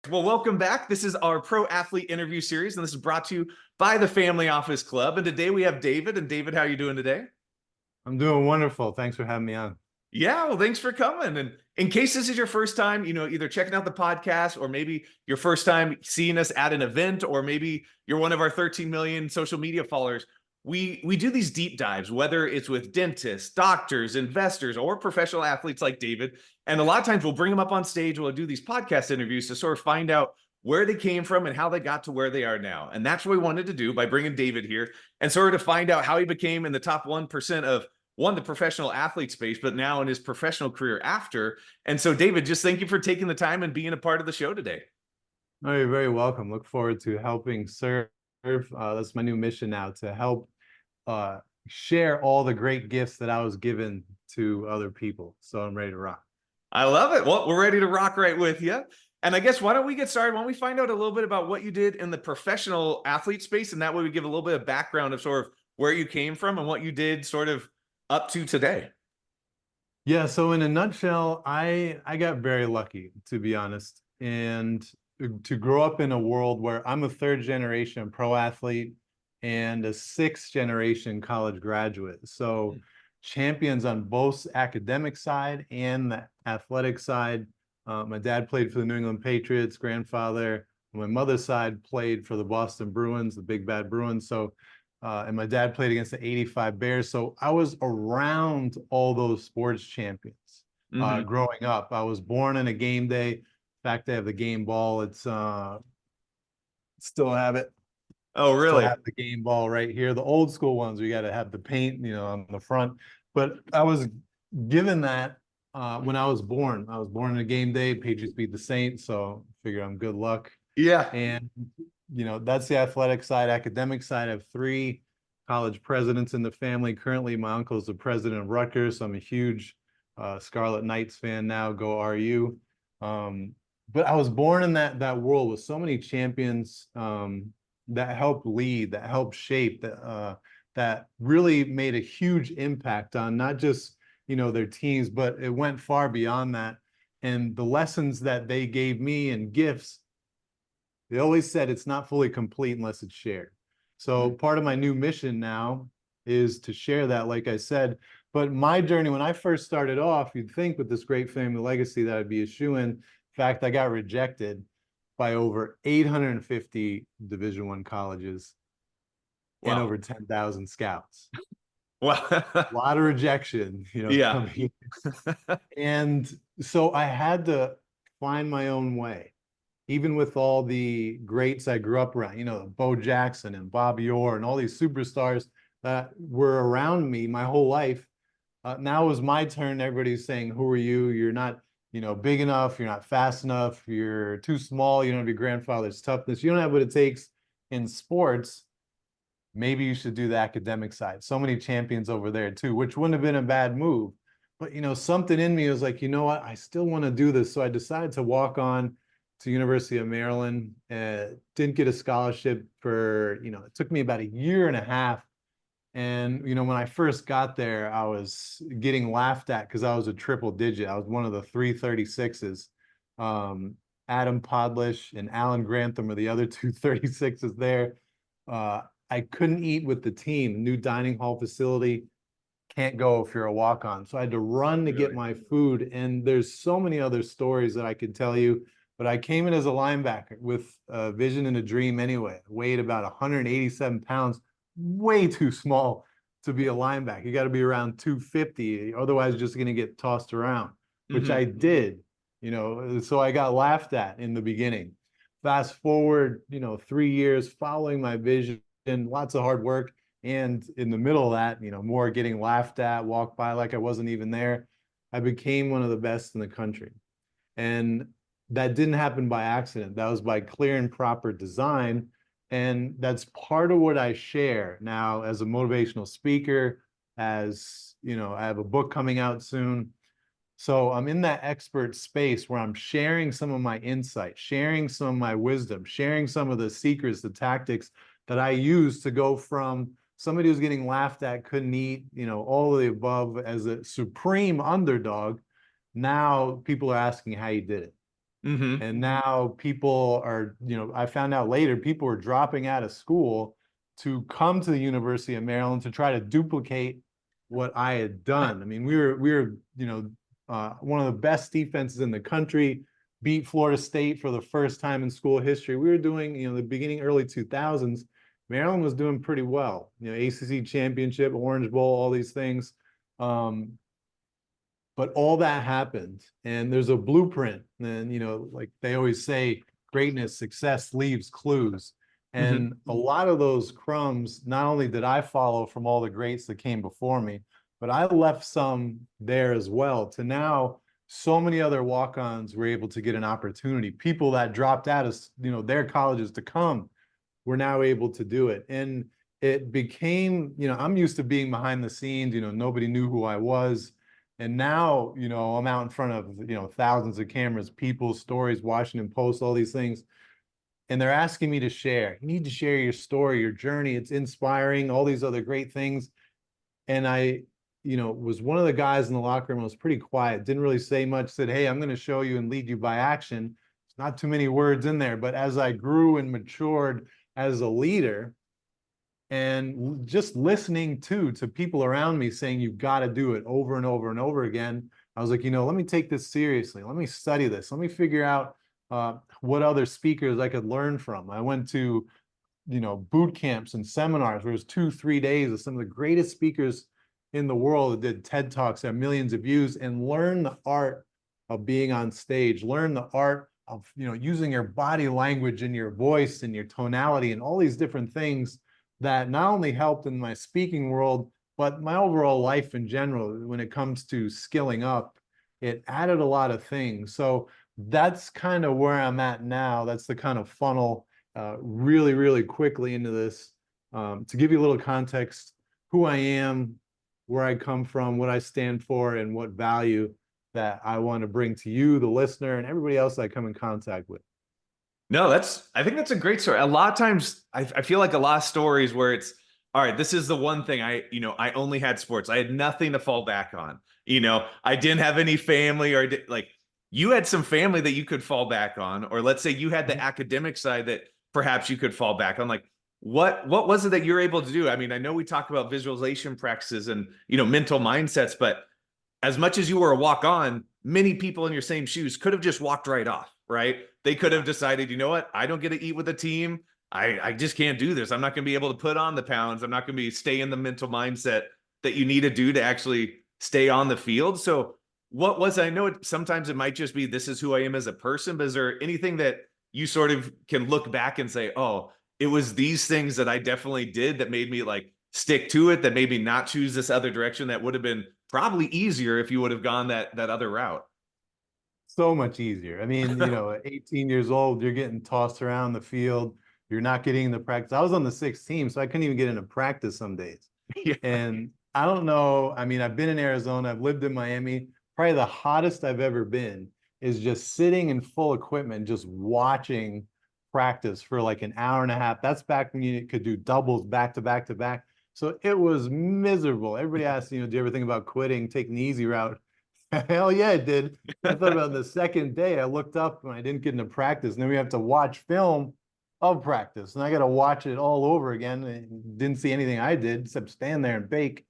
Well, welcome back. This is our pro athlete interview series, and this is brought to you by the Family Office Club. And today we have David. And David, how are you doing today? I'm doing wonderful. Thanks for having me on. Yeah, well, thanks for coming. And in case this is your first time, either checking out the podcast or maybe your first time seeing us at an event, or maybe you're one of our 13 million social media followers, we do these deep dives, whether it's with dentists, doctors, investors, or professional athletes like David. And a lot of times we'll bring them up on stage, we'll do these podcast interviews to sort of find out where they came from and how they got to where they are now. And that's what we wanted to do by bringing David here and sort of to find out how he became in the top 1% of the professional athlete space, but now in his professional career after. And so, David, just thank you for taking the time and being a part of the show today. Oh, you're very welcome. Look forward to helping serve. That's my new mission now, to help share all the great gifts that I was given to other people. So I'm ready to rock. I love it. Well, we're ready to rock right with you. And I guess why don't we get started? Why don't we find out a little bit about what you did in the professional athlete space? And that way we give a little bit of background of sort of where you came from and what you did sort of up to today. Yeah, so in a nutshell, I got very lucky, to be honest, and to grow up in a world where I'm a third generation pro athlete and a sixth generation college graduate. So champions on both academic side and the athletic side. My dad played for the New England Patriots, grandfather. On my mother's side played for the Boston Bruins, the big bad Bruins. So and my dad played against the 85 Bears. So I was around all those sports champions growing up. I was born in a game day. In fact, I have the game ball. It's still have it. Oh, really? Still have the game ball right here. The old school ones, we got to have the paint, on the front. But I was given that when I was born. I was born in a game day. Patriots beat the Saints, so I figure I'm good luck. Yeah. And that's the athletic side. Academic side, I have three college presidents in the family. Currently, my uncle is the president of Rutgers, so I'm a huge Scarlet Knights fan now. Go RU. But I was born in that world with so many champions that helped lead, that helped shape, that really made a huge impact on not just their teams, but it went far beyond that. And the lessons that they gave me and gifts, they always said it's not fully complete unless it's shared. So part of my new mission now is to share that, like I said. But my journey, when I first started off, you'd think with this great family legacy that I'd be a shoo-in. In fact, I got rejected by over 850 Division I colleges and over 10,000 scouts. Wow. A lot of rejection, Yeah. And so I had to find my own way. Even with all the greats I grew up around, Bo Jackson and Bobby Orr and all these superstars that were around me my whole life. Now it was my turn. Everybody's saying, who are you? You're not, big enough. You're not fast enough. You're too small. You don't have your grandfather's toughness. You don't have what it takes in sports. Maybe you should do the academic side. So many champions over there too, which wouldn't have been a bad move. But, something in me was like, you know what? I still want to do this. So I decided to walk on to University of Maryland. Didn't get a scholarship for, it took me about a year and a half. And, when I first got there, I was getting laughed at because I was a triple digit. I was one of the 336s. Adam Podlish and Alan Grantham are the other two 36s there. I couldn't eat with the team. New dining hall facility. Can't go if you're a walk-on. So I had to run to get my food. And there's so many other stories that I could tell you. But I came in as a linebacker with a vision and a dream anyway. Weighed about 187 pounds, way too small to be a linebacker. You got to be around 250, otherwise just going to get tossed around, which I did, so I got laughed at in the beginning. Fast forward, 3 years following my vision, lots of hard work. And in the middle of that, more getting laughed at, walked by like I wasn't even there. I became one of the best in the country. And that didn't happen by accident. That was by clear and proper design. And that's part of what I share now as a motivational speaker, as, I have a book coming out soon. So I'm in that expert space where I'm sharing some of my insight, sharing some of my wisdom, sharing some of the secrets, the tactics that I use to go from somebody who's getting laughed at, couldn't eat, all of the above as a supreme underdog. Now people are asking how you did it. Hmm. And now people are, I found out later, people were dropping out of school to come to the University of Maryland to try to duplicate what I had done. I mean, we were, one of the best defenses in the country, beat Florida State for the first time in school history. We were doing, the beginning, early 2000s, Maryland was doing pretty well. ACC championship, Orange Bowl, all these things. But all that happened, and there's a blueprint. And like they always say, greatness, success leaves clues. Hmm. And a lot of those crumbs, not only did I follow from all the greats that came before me, but I left some there as well. To now, so many other walk-ons were able to get an opportunity. People that dropped out of their colleges to come were now able to do it. And it became, I'm used to being behind the scenes, nobody knew who I was. And now, I'm out in front of, thousands of cameras, people, stories, Washington Post, all these things. And they're asking me to share. You need to share your story, your journey. It's inspiring, all these other great things. And I, was one of the guys in the locker room. I was pretty quiet, didn't really say much, said, hey, I'm going to show you and lead you by action. There's not too many words in there. But as I grew and matured as a leader, and just listening to people around me saying you've got to do it over and over and over again, I was like, let me take this seriously. Let me study this. Let me figure out what other speakers I could learn from. I went to boot camps and seminars where it was 2-3 days of some of the greatest speakers in the world that did TED Talks that have millions of views, and learn the art of being on stage, learn the art of using your body language and your voice and your tonality and all these different things that not only helped in my speaking world, but my overall life in general. When it comes to skilling up, it added a lot of things. So that's kind of where I'm at now. That's the kind of funnel really, really quickly into this. To give you a little context, who I am, where I come from, what I stand for, and what value that I want to bring to you, the listener, and everybody else I come in contact with. No, I think that's a great story. A lot of times I feel like a lot of stories where it's, all right, this is the one thing I only had sports. I had nothing to fall back on. I didn't have any family, or like you had some family that you could fall back on, or let's say you had the academic side that perhaps you could fall back on. Like, what was it that you're able to do? I mean, I know we talk about visualization practices and, mental mindsets, but as much as you were a walk on, many people in your same shoes could have just walked right off, right? They could have decided, you know what? I don't get to eat with the team. I just can't do this. I'm not going to be able to put on the pounds. I'm not going to be stay in the mental mindset that you need to do to actually stay on the field. So what was, I know sometimes it might just be, this is who I am as a person, but is there anything that you sort of can look back and say, oh, it was these things that I definitely did that made me like stick to it, that maybe not choose this other direction that would have been probably easier if you would have gone that other route? So much easier. I mean, at 18 years old, you're getting tossed around the field. You're not getting into practice. I was on the 6th team, so I couldn't even get into practice some days. Yeah. And I don't know. I mean, I've been in Arizona, I've lived in Miami. Probably the hottest I've ever been is just sitting in full equipment, just watching practice for like an hour and a half. That's back when you could do doubles back to back to back. So it was miserable. Everybody asks, do you ever think about quitting, taking the easy route? Hell yeah, I did. I thought about the second day. I looked up when I didn't get into practice, and then we have to watch film of practice, and I got to watch it all over again. And didn't see anything I did except stand there and bake.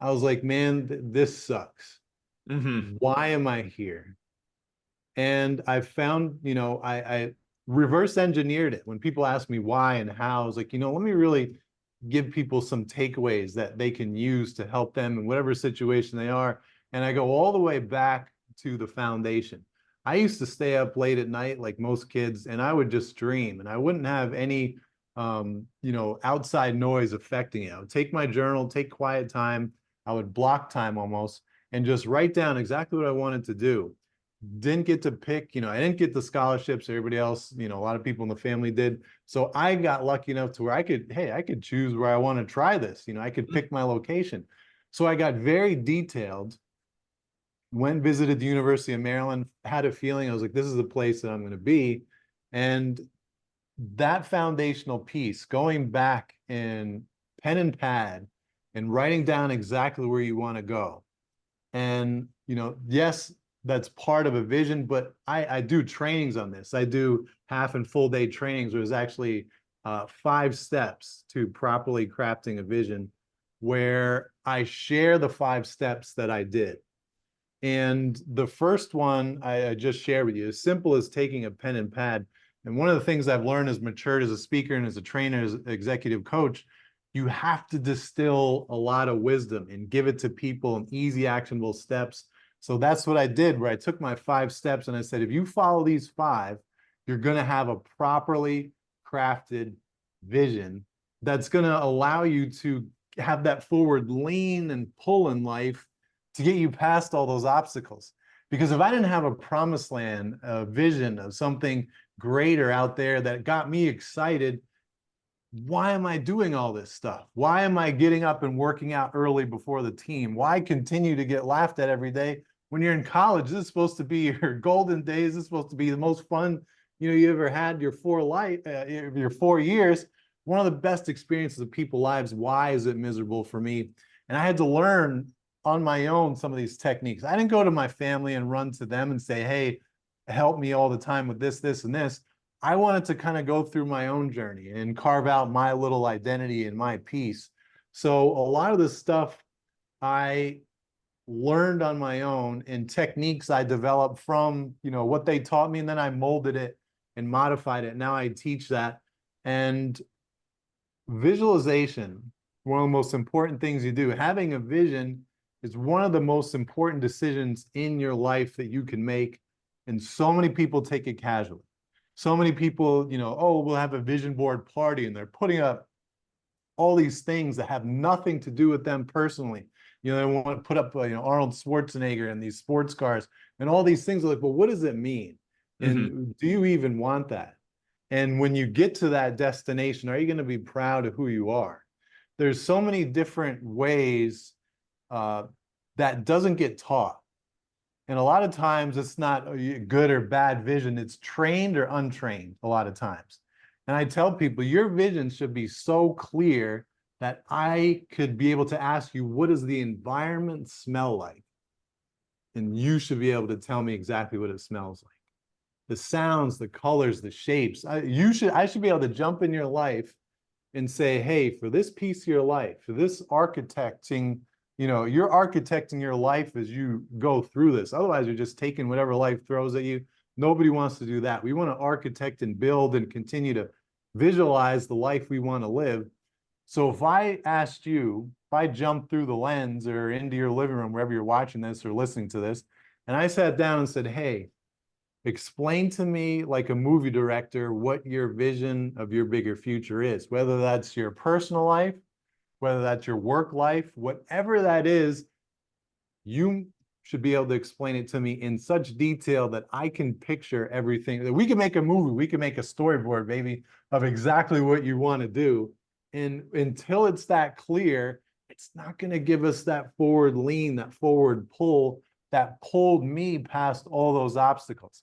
I was like, man, this sucks. Hmm. Why am I here? And I found, I reverse engineered it. When people ask me why and how, I was like, let me really give people some takeaways that they can use to help them in whatever situation they are. And I go all the way back to the foundation. I used to stay up late at night like most kids, and I would just dream, and I wouldn't have any outside noise affecting it. I would take my journal, take quiet time, I would block time almost, and just write down exactly what I wanted to do. Didn't get to pick, I didn't get the scholarships everybody else, a lot of people in the family did. So I got lucky enough to where I could choose where I want to try this. I could pick my location. So I got very detailed, went visited the University of Maryland, had a feeling, I was like, this is the place that I'm going to be. And that foundational piece, going back in pen and pad and writing down exactly where you want to go. And, yes, that's part of a vision, but I do trainings on this. I do half and full day trainings. There's actually 5 steps to properly crafting a vision, where I share the 5 steps that I did. And the first one I just shared with you, as simple as taking a pen and pad. And one of the things I've learned as matured as a speaker and as a trainer, as an executive coach, you have to distill a lot of wisdom and give it to people in easy, actionable steps. So that's what I did, where I took my 5 steps and I said, if you follow these 5, you're going to have a properly crafted vision that's going to allow you to have that forward lean and pull in life to get you past all those obstacles. Because if I didn't have a promised land, a vision of something greater out there that got me excited, why am I doing all this stuff? Why am I getting up and working out early before the team? Why continue to get laughed at every day? When you're in college, this is supposed to be your golden days. This is supposed to be the most fun, you ever had your 4 years. One of the best experiences of people's lives. Why is it miserable for me? And I had to learn on my own some of these techniques. I didn't go to my family and run to them and say, hey, help me all the time with this, this, and this. I wanted to kind of go through my own journey and carve out my little identity and my piece. So a lot of the stuff I learned on my own, and techniques I developed from, what they taught me, and then I molded it and modified it. Now I teach that. And visualization, one of the most important things you do. Having a vision is one of the most important decisions in your life that you can make. And so many people take it casually. So many people, oh, we'll have a vision board party, and they're putting up all these things that have nothing to do with them personally. They want to put up, Arnold Schwarzenegger and these sports cars and all these things. Like, well, what does it mean? And do you even want that? And when you get to that destination, are you going to be proud of who you are? There's so many different ways that doesn't get taught. And a lot of times it's not good or bad vision. It's trained or untrained a lot of times. And I tell people, your vision should be so clear that I could be able to ask you, what does the environment smell like? And you should be able to tell me exactly what it smells like. The sounds, the colors, the shapes. I should be able to jump in your life and say, hey, for this piece of your life, for this architecting, you're architecting your life as you go through this. Otherwise, you're just taking whatever life throws at you. Nobody wants to do that. We want to architect and build and continue to visualize the life we want to live. So if I asked you, if I jumped through the lens or into your living room, wherever you're watching this or listening to this, and I sat down and said, hey, explain to me, like a movie director, what your vision of your bigger future is, whether that's your personal life, whether that's your work life, whatever that is, you should be able to explain it to me in such detail that I can picture everything. That we can make a movie, we can make a storyboard, maybe, of exactly what you want to do. And until it's that clear, it's not going to give us that forward lean, that forward pull that pulled me past all those obstacles.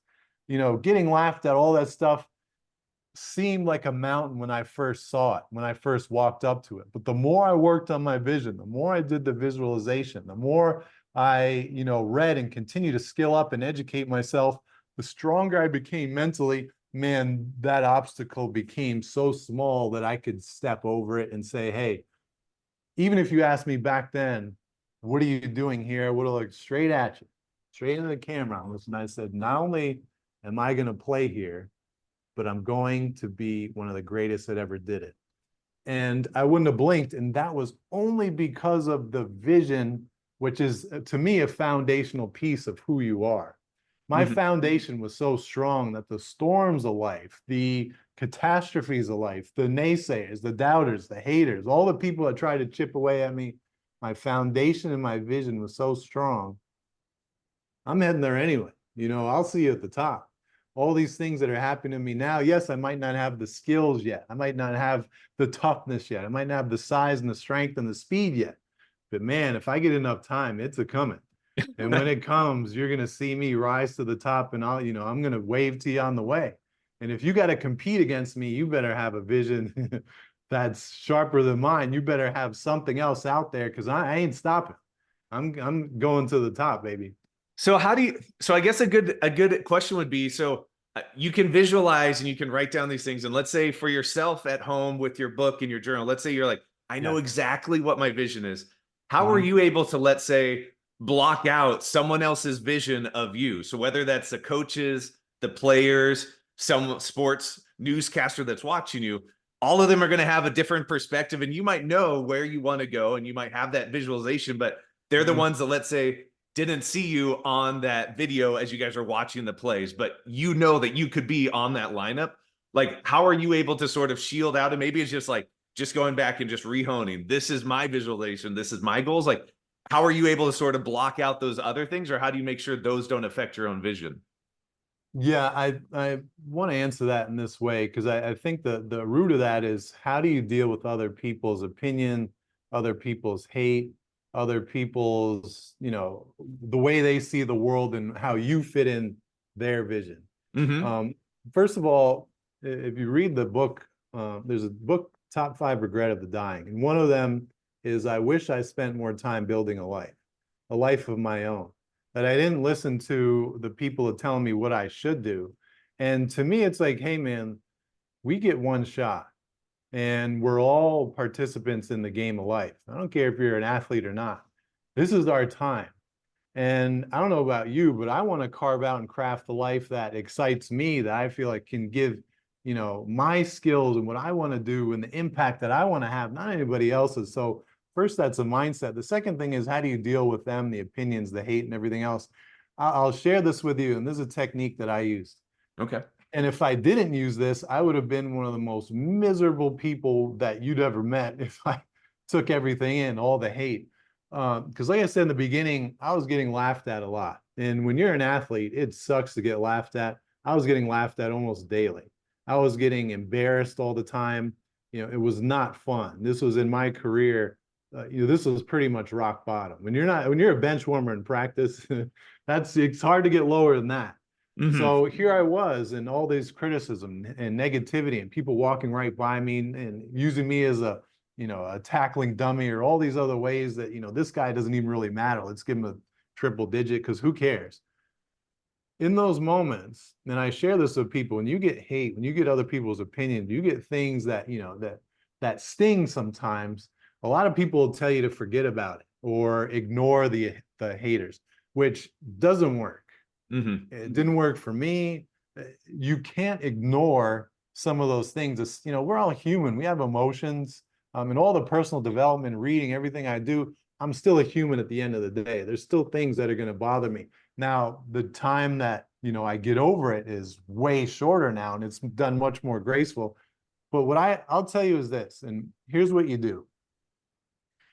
Getting laughed at, all that stuff seemed like a mountain when I first saw it, when I first walked up to it. But the more I worked on my vision, the more I did the visualization, the more I, read and continue to skill up and educate myself, the stronger I became mentally. Man, that obstacle became so small that I could step over it and say, hey, even if you asked me back then, what are you doing here? I would have looked straight at you, straight into the camera. And I said, not only am I going to play here, but I'm going to be one of the greatest that ever did it. And I wouldn't have blinked. And that was only because of the vision, which is, to me, a foundational piece of who you are. My foundation was so strong that the storms of life, the catastrophes of life, the naysayers, the doubters, the haters, all the people that try to chip away at me, my foundation and my vision was so strong. I'm heading there anyway. I'll see you at the top. All these things that are happening to me now, yes, I might not have the skills yet. I might not have the toughness yet. I might not have the size and the strength and the speed yet. But man, if I get enough time, it's a coming. And when it comes, you're going to see me rise to the top, and I'm going to wave to you on the way. And if you got to compete against me, you better have a vision that's sharper than mine. You better have something else out there, because I ain't stopping. I'm going to the top, baby. So how do you, so I guess a good question would be, so you can visualize and you can write down these things. And let's say for yourself at home with your book and your journal, let's say you're like, I know Yeah. exactly what my vision is. How are Mhm. you able to, let's say, block out someone else's vision of you? So whether that's the coaches, the players, some sports newscaster that's watching you, all of them are going to have a different perspective, and you might know where you want to go and you might have that visualization, but they're the Mhm. ones that, let's say, didn't see you on that video as you guys are watching the plays, but you know that you could be on that lineup. Like, how are you able to sort of shield out? And maybe it's just like, just going back and just rehoning. This is my visualization. This is my goals. Like, how are you able to sort of block out those other things, or how do you make sure those don't affect your own vision? Yeah, I want to answer that in this way because I think the root of that is how do you deal with other people's opinion, other people's hate, other people's, the way they see the world and how you fit in their vision. Mm-hmm. Um, First of all, if you read the book, there's a book, Top Five Regret of the Dying, and one of them is I wish I spent more time building a life of my own, that I didn't listen to the people telling me what I should do. And to me, it's like, hey, man, we get one shot and we're all participants in the game of life. I don't care if you're an athlete or not. This is our time. And I don't know about you, but I want to carve out and craft the life that excites me, that I feel like can give, my skills and what I want to do and the impact that I want to have, not anybody else's. So first, that's a mindset. The second thing is how do you deal with them, the opinions, the hate, and everything else? I'll share this with you, and this is a technique that I used. Okay. And if I didn't use this, I would have been one of the most miserable people that you'd ever met if I took everything in, all the hate. Because, like I said in the beginning, I was getting laughed at a lot. And when you're an athlete, it sucks to get laughed at. I was getting laughed at almost daily. I was getting embarrassed all the time. It was not fun. This was in my career. This was pretty much rock bottom. When you're a bench warmer in practice, it's hard to get lower than that. Mm-hmm. So here I was, and all this criticism and negativity, and people walking right by me and using me as a tackling dummy, or all these other ways that, this guy doesn't even really matter. Let's give him a triple digit because who cares? In those moments, and I share this with people, when you get hate, when you get other people's opinions, you get things that, that sting sometimes. A lot of people will tell you to forget about it or ignore the haters, which doesn't work. Mm-hmm. It didn't work for me. You can't ignore some of those things. We're all human. We have emotions. And all the personal development, reading, everything I do, I'm still a human at the end of the day. There's still things that are going to bother me. Now, the time that, I get over it is way shorter now, and it's done much more graceful. But what I'll tell you is this, and here's what you do.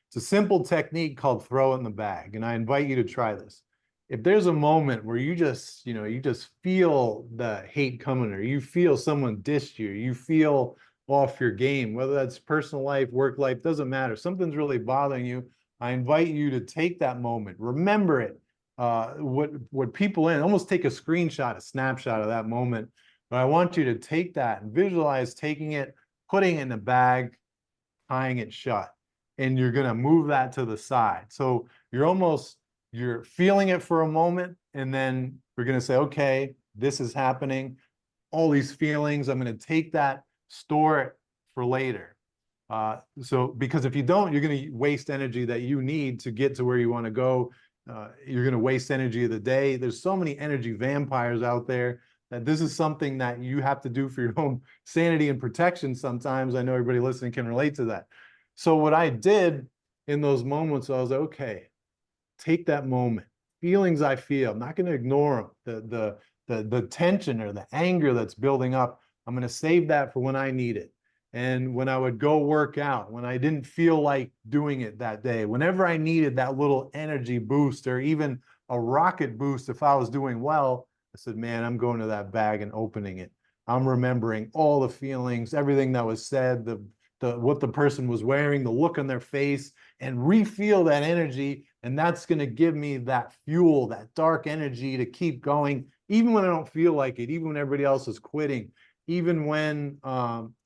It's a simple technique called throw it in the bag, and I invite you to try this. If there's a moment where you just feel the hate coming, or you feel someone dissed you, you feel off your game, whether that's personal life, work life, doesn't matter. Something's really bothering you. I invite you to take that moment, remember it. What people almost take a screenshot, a snapshot of that moment. But I want you to take that and visualize taking it, putting it in a bag, tying it shut, and you're going to move that to the side. So you're feeling it for a moment, and then we're going to say, okay, this is happening, all these feelings, I'm going to take that, store it for later. So because if you don't, you're going to waste energy that you need to get to where you want to go. You're going to waste energy of the day. There's so many energy vampires out there that this is something that you have to do for your own sanity and protection sometimes. I know everybody listening can relate to that. So what I did in those moments, I was like, okay, take that moment, feelings I feel, I'm not going to ignore them. The tension or the anger that's building up, I'm going to save that for when I need it. And when I would go work out, when I didn't feel like doing it that day, whenever I needed that little energy boost or even a rocket boost, if I was doing well, I said, man, I'm going to that bag and opening it. I'm remembering all the feelings, everything that was said, what the person was wearing, the look on their face, and re-feel that energy. And that's going to give me that fuel, that dark energy to keep going, even when I don't feel like it, even when everybody else is quitting, even when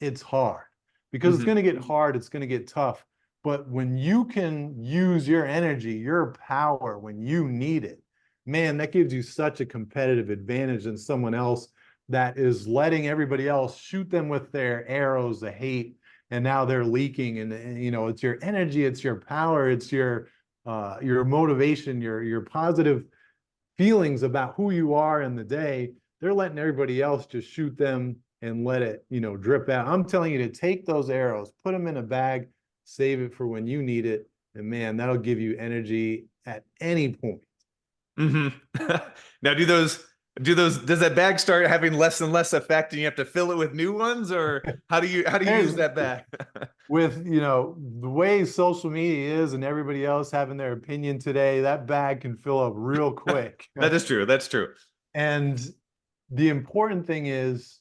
it's hard. Because it's Mm-hmm. going to get hard, it's going to get tough. But when you can use your energy, your power when you need it, man, that gives you such a competitive advantage than someone else that is letting everybody else shoot them with their arrows of hate, and now they're leaking. And you know, it's your energy, it's your power, it's your motivation, your positive feelings about who you are in the day. They're letting everybody else just shoot them and let it, you know, drip out. I'm telling you to take those arrows, put them in a bag, save it for when you need it, and man, that'll give you energy at any point. Hmm. Now, does that bag start having less and less effect, and you have to fill it with new ones, or how do you use There's that bag? with, you know, the way social media is and everybody else having their opinion today, that bag can fill up real quick. That is true. That's true. And the important thing is,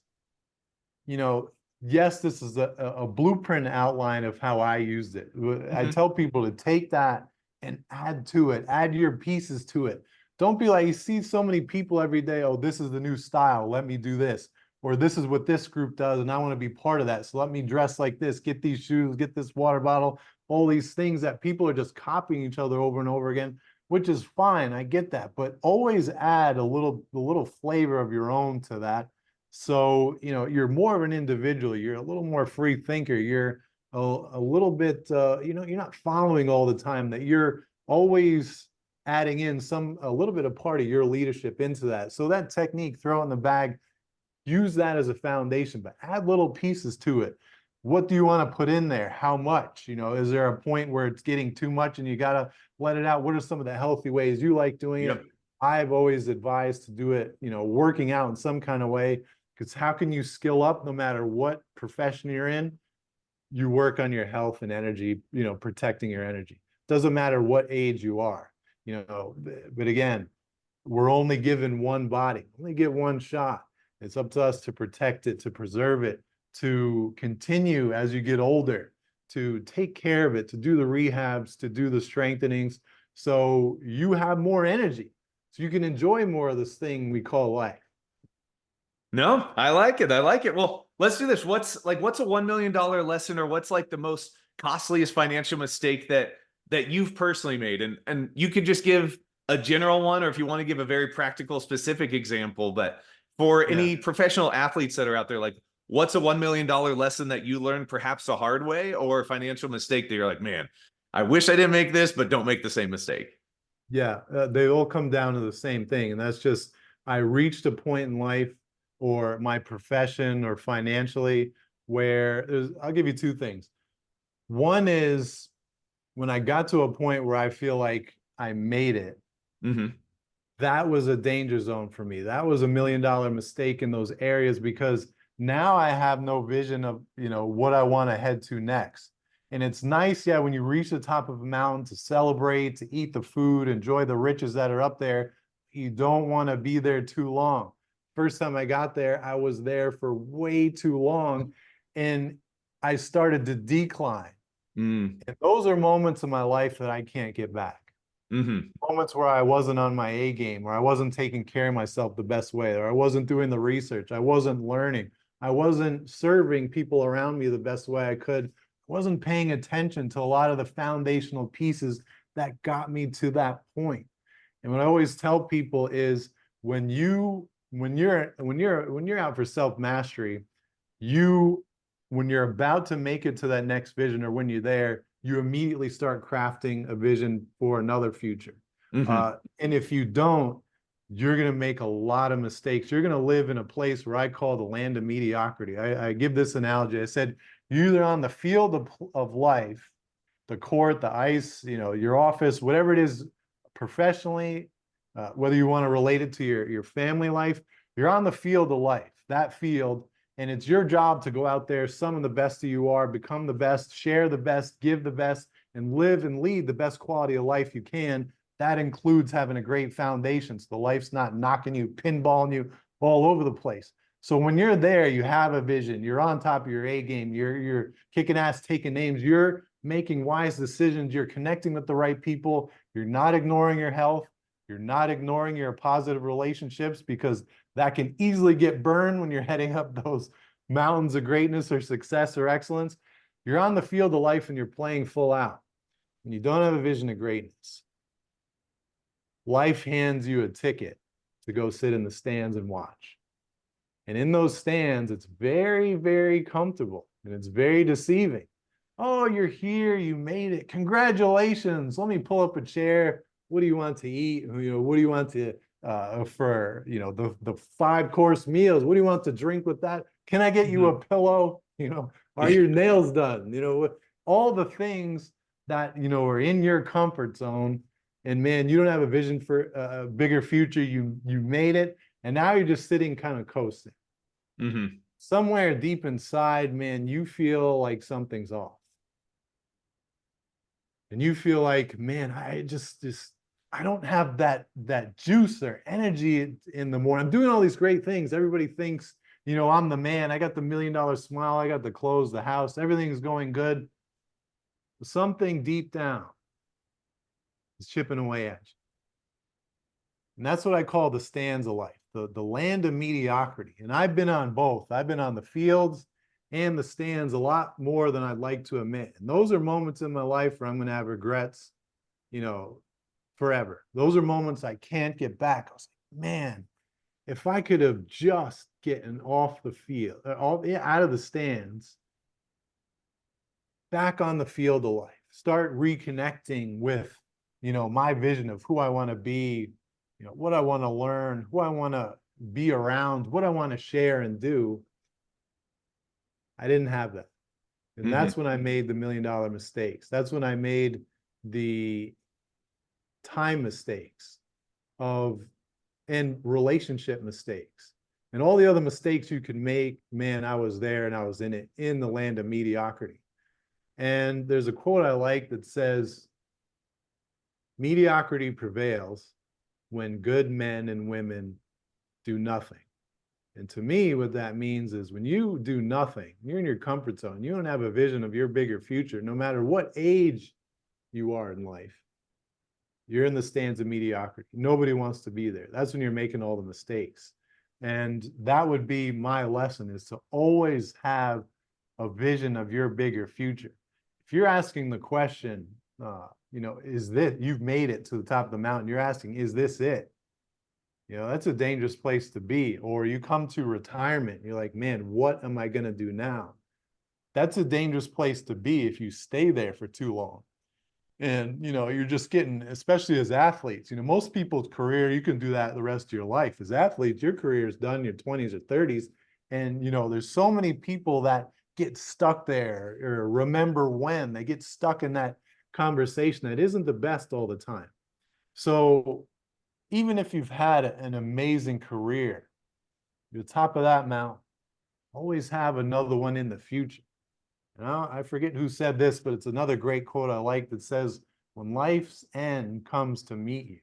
you know, yes, this is a blueprint outline of how I used it. I Hmm. tell people to take that and add to it, add your pieces to it. Don't be like, you see so many people every day, oh, this is the new style, let me do this. Or this is what this group does, and I want to be part of that. So let me dress like this, get these shoes, get this water bottle, all these things that people are just copying each other over and over again, which is fine. I get that. But always add a little flavor of your own to that. So, you know, you're more of an individual, you're a little more free thinker, you're a little bit, you know, you're not following all the time, that you're always adding in a little bit of part of your leadership into that. So that technique, throw it in the bag, use that as a foundation, but add little pieces to it. What do you want to put in there? How much? You know, is there a point where it's getting too much and you got to let it out? What are some of the healthy ways you like doing it? Yep. I've always advised to do it, you know, working out in some kind of way, because how can you skill up no matter what profession you're in? You work on your health and energy, you know, protecting your energy. Doesn't matter what age you are, you know, but again, we're only given one body, only get one shot. It's up to us to protect it, to preserve it, to continue as you get older, to take care of it, to do the rehabs, to do the strengthenings, so you have more energy, so you can enjoy more of this thing we call life. No, I like it. I like it. Well, let's do this. What's a $1 million lesson, or what's like the most costliest financial mistake that you've personally made? And you could just give a general one, or if you want to give a very practical, specific example. But for Yeah. any professional athletes that are out there, like, what's a $1 million lesson that you learned perhaps the hard way, or a financial mistake that you're like, man, I wish I didn't make this, but don't make the same mistake. Yeah, they all come down to the same thing, and that's just, I reached a point in life or my profession or financially where I'll give you two things. One is when I got to a point where I feel like I made it, Hmm. that was a danger zone for me. That was $1 million mistake in those areas, because now I have no vision of, you know, what I want to head to next. And it's nice, yeah, when you reach the top of a mountain, to celebrate, to eat the food, enjoy the riches that are up there. You don't want to be there too long. First time I got there, I was there for way too long, and I started to decline. Mm. And those are moments in my life that I can't get back. Hmm. Moments where I wasn't on my A game, or I wasn't taking care of myself the best way, or I wasn't doing the research, I wasn't learning, I wasn't serving people around me the best way I could, I wasn't paying attention to a lot of the foundational pieces that got me to that point. And what I always tell people is, when you're out for self-mastery, you when you're about to make it to that next vision, or when you're there, you immediately start crafting a vision for another future. Hmm. And if you don't, you're going to make a lot of mistakes. You're going to live in a place where I call the land of mediocrity. I give this analogy. I said, you're either on the field of life, the court, the ice, you know, your office, whatever it is, professionally, whether you want to relate it to your family life, you're on the field of life, that field, and it's your job to go out there, summon the best of you are, become the best, share the best, give the best, and live and lead the best quality of life you can. That includes having a great foundation, so the life's not knocking you, pinballing you all over the place. So when you're there, you have a vision, you're on top of your A game, you're kicking ass, taking names, you're making wise decisions, you're connecting with the right people, you're not ignoring your health, you're not ignoring your positive relationships, because that can easily get burned when you're heading up those mountains of greatness or success or excellence. You're on the field of life and you're playing full out, and you don't have a vision of greatness. life hands you a ticket to go sit in the stands and watch. And in those stands, it's very, very comfortable and it's very deceiving. Oh, you're here, you made it. Congratulations. Let me pull up a chair. What do you want to eat? What do you want to for the 5-course meals? What do you want to drink with that? Can I get you a pillow? Are your nails done? All the things that are in your comfort zone. And man, you don't have a vision for a bigger future. You made it, and now you're just sitting kind of coasting. Mm-hmm. Somewhere deep inside, man, you feel like something's off. And you feel like, man, I just I don't have that juice or energy in the morning. I'm doing all these great things. Everybody thinks, I'm the man. I got the $1 million smile. I got the clothes, the house. Everything's going good. Something deep down is chipping away at you. And that's what I call the stands of life, the land of mediocrity. And I've been on both. I've been on the fields and the stands a lot more than I'd like to admit. And those are moments in my life where I'm going to have regrets, forever. Those are moments I can't get back. I was like, man, if I could have just gotten off the field, out of the stands, back on the field of life, start reconnecting with, my vision of who I want to be, what I want to learn, who I want to be around, what I want to share and do. I didn't have that. And that's when I made the $1 million mistakes. That's when I made the time mistakes and relationship mistakes and all the other mistakes you can make. Man, I was there and I was in it, in the land of mediocrity. And there's a quote I like that says, mediocrity prevails when good men and women do nothing. And to me, what that means is when you do nothing, you're in your comfort zone, you don't have a vision of your bigger future, no matter what age you are in life, you're in the stands of mediocrity. Nobody wants to be there. That's when you're making all the mistakes. And that would be my lesson, is to always have a vision of your bigger future. If you're asking the question, is this, you've made it to the top of the mountain, you're asking, is this it? That's a dangerous place to be. Or you come to retirement, you're like, man, what am I going to do now? That's a dangerous place to be if you stay there for too long. And, you're just getting, especially as athletes, most people's career, you can do that the rest of your life. As athletes, your career is done in your 20s or 30s. And, there's so many people that get stuck there, or remember when they get stuck in that conversation that isn't the best all the time. So even if you've had an amazing career, you're top of that mountain, always have another one in the future. I forget who said this, but it's another great quote I like that says, when life's end comes to meet you,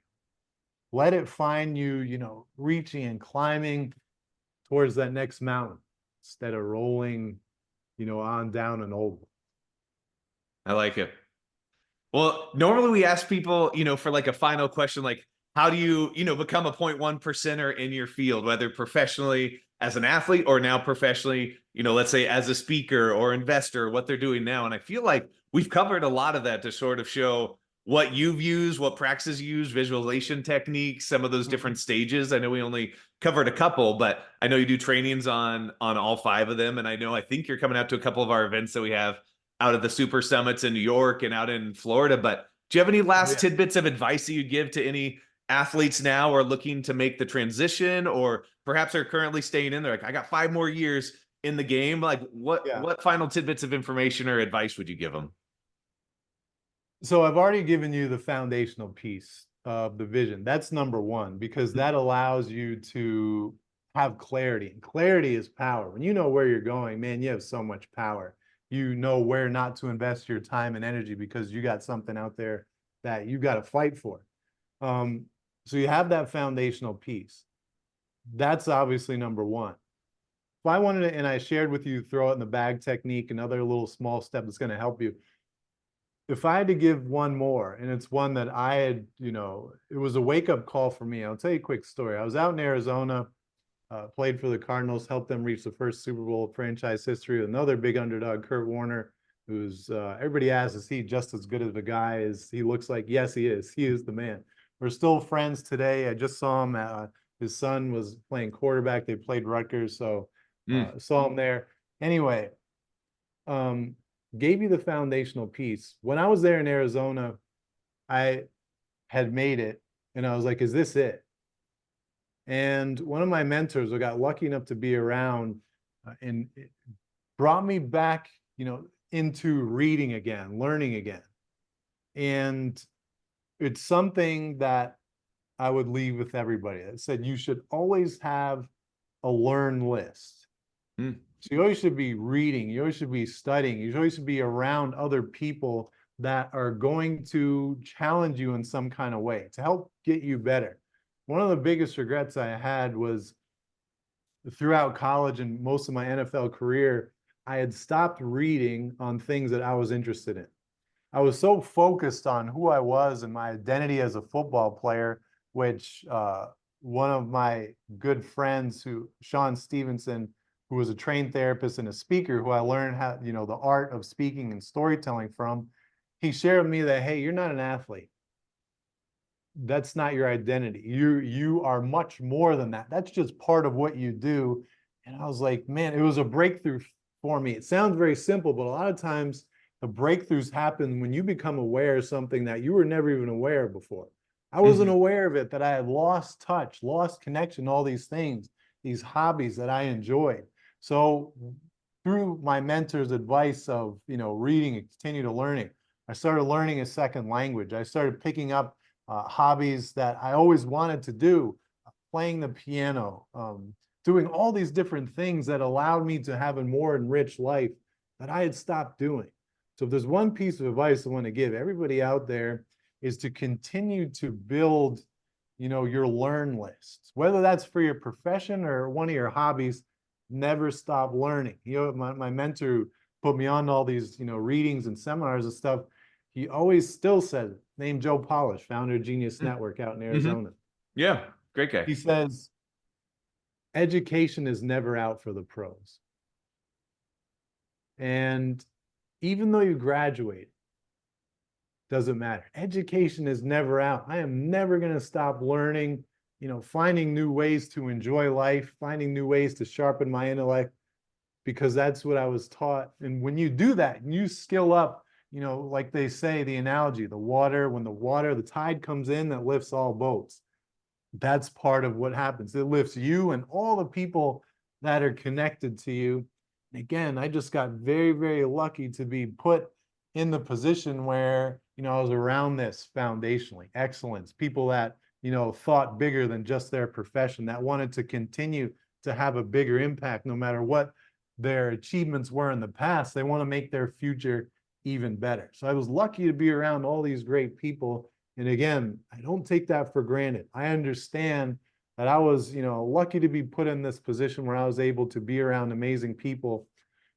let it find you, reaching and climbing towards that next mountain instead of rolling, on down an old one. I like it. Well, normally we ask people, for like a final question, like, how do you, become a 0.1%er in your field, whether professionally as an athlete or now professionally, let's say as a speaker or investor, what they're doing now. And I feel like we've covered a lot of that to sort of show what you've used, what practices you use, visualization techniques, some of those different stages. I know we only covered a couple, but I know you do trainings on all 5 of them. And I think you're coming out to a couple of our events that we have out of the super summits in New York and out in Florida. But do you have any last tidbits of advice that you'd give to any athletes now or looking to make the transition, or perhaps are currently staying in there? Like, I got 5 more years in the game. Like, what final tidbits of information or advice would you give them? So I've already given you the foundational piece of the vision. That's number one, because that allows you to have clarity. And clarity is power. When you know where you're going, man, you have so much power. You know where not to invest your time and energy because you got something out there that you got to fight for. So you have that foundational piece. That's obviously number one. If I wanted to, and I shared with you, throw it in the bag technique, another little small step that's going to help you. If I had to give one more, and it's one that I had, it was a wake-up call for me. I'll tell you a quick story. I was out in Arizona, played for the Cardinals, helped them reach the first Super Bowl of franchise history with another big underdog, Kurt Warner, who's everybody asks, is he just as good as the guy as he looks like? Yes, he is. He is the man. We're still friends today. I just saw him. His son was playing quarterback. They played Rutgers, so saw him there. Anyway, gave you the foundational piece. When I was there in Arizona, I had made it, and I was like, "Is this it?" And one of my mentors, I got lucky enough to be around, and it brought me back, into reading again, learning again. And it's something that I would leave with everybody. It said you should always have a learn list. Mm. So you always should be reading, you always should be studying, you always should be around other people that are going to challenge you in some kind of way to help get you better. One of the biggest regrets I had was throughout college and most of my NFL career, I had stopped reading on things that I was interested in. I was so focused on who I was and my identity as a football player, which one of my good friends, Sean Stevenson, who was a trained therapist and a speaker, who I learned how, the art of speaking and storytelling from, he shared with me that, hey, you're not an athlete. That's not your identity. You are much more than that. That's just part of what you do. And I was like, man, it was a breakthrough for me. It sounds very simple, but a lot of times the breakthroughs happen when you become aware of something that you were never even aware of before. I wasn't aware of it, that I had lost touch, lost connection, all these things, these hobbies that I enjoyed. So through my mentor's advice of, reading and continue to learning, I started learning a second language. I started picking up hobbies that I always wanted to do, playing the piano, doing all these different things that allowed me to have a more enriched life that I had stopped doing. So if there's one piece of advice I want to give everybody out there, is to continue to build, your learn lists, whether that's for your profession or one of your hobbies. Never stop learning. My mentor put me on all these, readings and seminars and stuff. He always still says it, named Joe Polish, founder of Genius Network out in Arizona. Yeah, great guy. He says, education is never out for the pros. And even though you graduate, doesn't matter. Education is never out. I am never going to stop learning, finding new ways to enjoy life, finding new ways to sharpen my intellect, because that's what I was taught. And when you do that and you skill up, like they say, the analogy, when the tide comes in, that lifts all boats. That's part of what happens. It lifts you and all the people that are connected to you. And again, I just got very, very lucky to be put in the position where, I was around this foundationally, excellence, people that, thought bigger than just their profession, that wanted to continue to have a bigger impact no matter what their achievements were in the past. They want to make their future even better. So I was lucky to be around all these great people. And again, I don't take that for granted. I understand that I was, lucky to be put in this position where I was able to be around amazing people.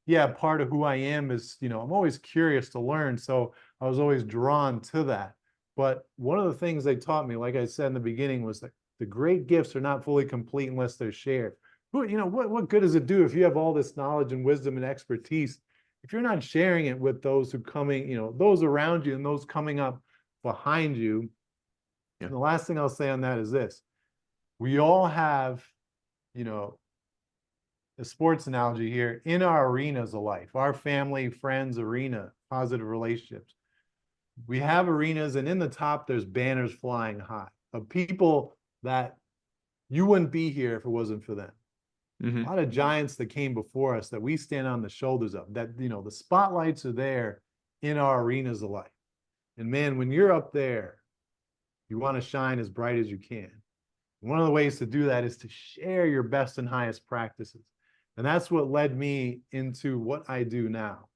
Yeah, part of who I am is, I'm always curious to learn. So I was always drawn to that. But one of the things they taught me, like I said in the beginning, was that the great gifts are not fully complete unless they're shared. What good does it do if you have all this knowledge and wisdom and expertise if you're not sharing it with those those around you and those coming up behind you? Yeah. And the last thing I'll say on that is this: we all have, a sports analogy here, in our arenas of life, our family, friends arena, positive relationships. We have arenas, and in the top, there's banners flying high of people that you wouldn't be here if it wasn't for them. A lot of giants that came before us that we stand on the shoulders of, that, the spotlights are there in our arenas of life. And man, when you're up there, you want to shine as bright as you can. One of the ways to do that is to share your best and highest practices. And that's what led me into what I do now,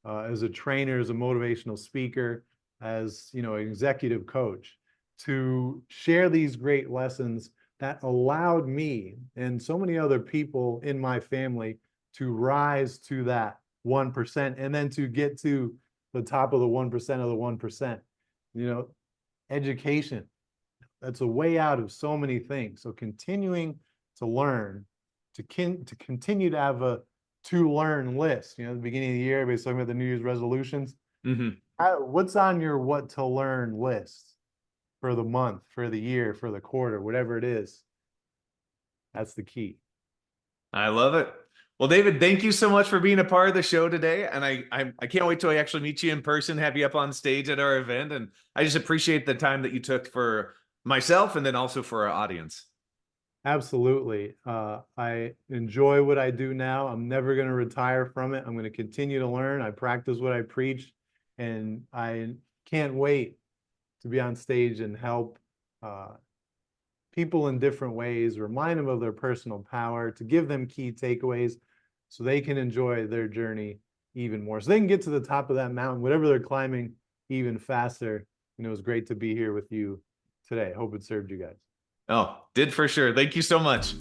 as a trainer, as a motivational speaker, as, an executive coach, to share these great lessons that allowed me and so many other people in my family to rise to that 1% and then to get to the top of the 1% of the 1%. Education, that's a way out of so many things. So continuing to learn, to continue to have a to learn list. At the beginning of the year, everybody's talking about the New Year's resolutions. What's on your what to learn list? for the month, for the year, for the quarter, whatever it is. That's the key. I love it. Well, David, thank you so much for being a part of the show today. And I can't wait till I actually meet you in person, have you up on stage at our event. And I just appreciate the time that you took for myself and then also for our audience. Absolutely. I enjoy what I do now. I'm never going to retire from it. I'm going to continue to learn. I practice what I preach, and I can't wait to be on stage and help people in different ways, remind them of their personal power, to give them key takeaways so they can enjoy their journey even more. So they can get to the top of that mountain, whatever they're climbing, even faster. And it was great to be here with you today. Hope it served you guys. Oh, did for sure. Thank you so much.